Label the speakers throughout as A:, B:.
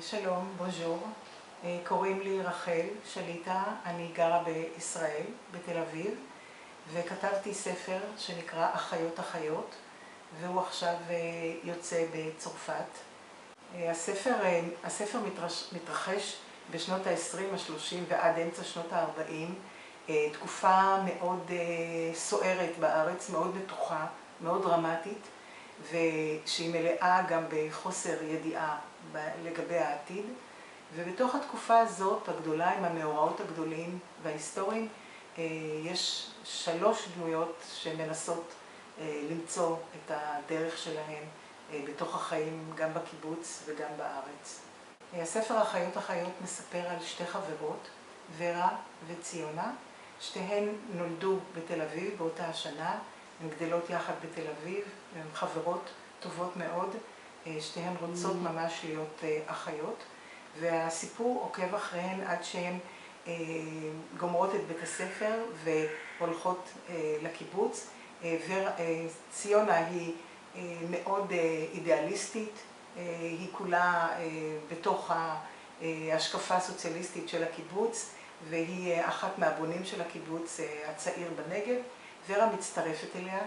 A: שלום, בונז'ור. קוראים לי רחל שליטה, אני גרה בישראל, בתל אביב, וכתבתי ספר שנקרא אחיות אחיות, והוא עכשיו יוצא בצרפת. הספר מתרחש בשנות ה-20, ה-30 ועד אמצע שנות ה-40, תקופה מאוד סוערת בארץ, מאוד מתוחה, מאוד דרמטית, ושהיא מלאה גם בחוסר ידיעה לגבי העתיד. ובתוך התקופה הזאת, הגדולה, עם המאורעות הגדולים וההיסטוריים, יש 3 דמויות שמנסות למצוא את הדרך שלהן בתוך החיים, גם בקיבוץ וגם בארץ. הספר אחיות אחיות מספר על 2 חברות, ורה וציונה. שתיהן נולדו בתל אביב באותה השנה, הן גדלות יחד בתל אביב, הן חברות טובות מאוד, שתיהן רוצות ממש להיות אחיות, והסיפור עוקב אחריהן עד שהן גומרות את בית הספר והולכות לקיבוץ. וציונה היא מאוד אידיאליסטית, היא כולה בתוך ההשקפה הסוציאליסטית של הקיבוץ, והיא אחת מהבונים של הקיבוץ הצעיר בנגב. ורה מצטרפת אליה,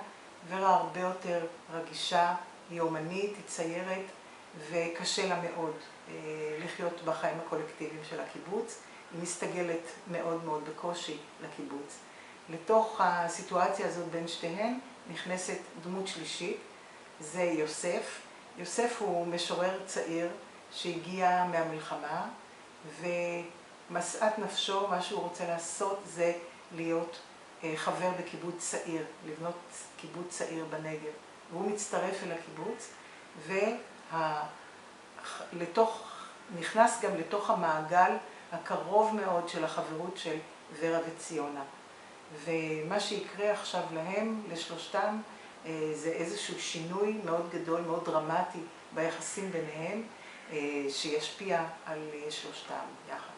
A: ורה הרבה יותר רגישה, היא אומנית, היא ציירת, וקשה לה מאוד לחיות בחיים הקולקטיביים של הקיבוץ. היא מסתגלת מאוד מאוד בקושי לקיבוץ. לתוך הסיטואציה הזאת בין שתיהן נכנסת דמות שלישית, זה יוסף. יוסף הוא משורר צעיר שהגיע מהמלחמה, ומשאת נפשו, מה שהוא רוצה לעשות זה להיות חבר בקיבוץ צעיר, לבנות קיבוץ צעיר בנגב. והוא מצטרף אל הקיבוץ, נכנס גם לתוך המעגל הקרוב מאוד של החברות של ורה וציונה. ומה שיקרה עכשיו להם, לשלושתם, זה איזשהו שינוי מאוד גדול, מאוד דרמטי ביחסים ביניהם, שישפיע על שלושתם יחד.